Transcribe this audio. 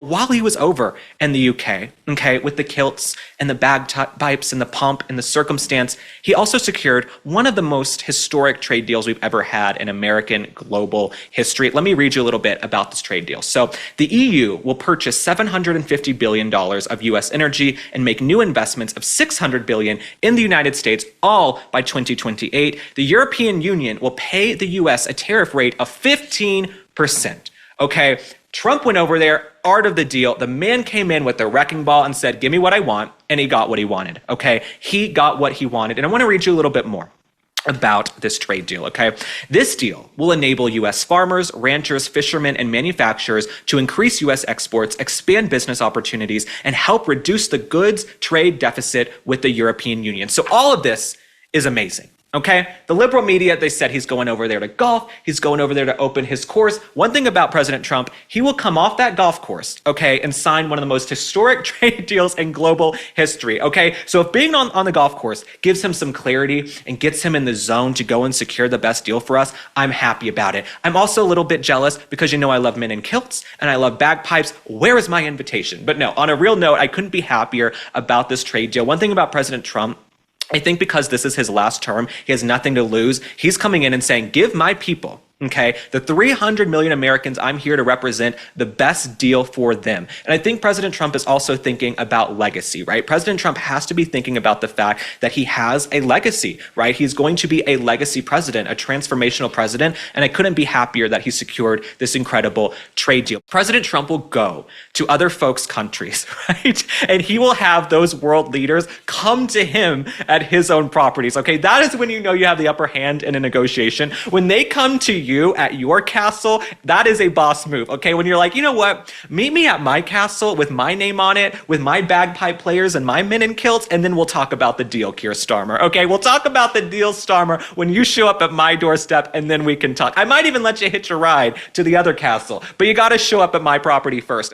while he was over in the UK, okay, with the kilts and the bagpipes and the pomp and the circumstance, he also secured one of the most historic trade deals we've ever had in American global history. Let me read you a little bit about this trade deal. So the EU will purchase $750 billion of US energy and make new investments of $600 billion in the United States, all by 2028. The European Union will pay the US a tariff rate of 15%. Okay, Trump went over there, art of the deal. The man came in with the wrecking ball and said, give me what I want, and he got what he wanted, okay? He got what he wanted, and I want to read you a little bit more about this trade deal, okay? This deal will enable U.S. farmers, ranchers, fishermen, and manufacturers to increase U.S. exports, expand business opportunities, and help reduce the goods trade deficit with the European Union. So all of this is amazing. Okay, the liberal media, they said he's going over there to golf. He's going over there to open his course. One thing about President Trump, he will come off that golf course, okay, and sign one of the most historic trade deals in global history, okay? So if being on the golf course gives him some clarity and gets him in the zone to go and secure the best deal for us, I'm happy about it. I'm also a little bit jealous because you know I love men in kilts and I love bagpipes. Where is my invitation? But no, on a real note, I couldn't be happier about this trade deal. One thing about President Trump, I think because this is his last term, he has nothing to lose. He's coming in and saying, give my people, okay, the 300 million Americans I'm here to represent, the best deal for them. And I think President Trump is also thinking about legacy, right? President Trump has to be thinking about the fact that he has a legacy, right? He's going to be a legacy president, a transformational president, and I couldn't be happier that he secured this incredible trade deal. President Trump will go to other folks' countries, right? And he will have those world leaders come to him at his own properties, okay? That is when you know you have the upper hand in a negotiation. When they come to you at your castle, that is a boss move, okay? When you're like, you know what, meet me at my castle with my name on it, with my bagpipe players and my men in kilts, and then we'll talk about the deal, Keir Starmer, okay? We'll talk about the deal, Starmer, when you show up at my doorstep, and then we can talk. I might even let you hitch a ride to the other castle, but you gotta show up at my property first.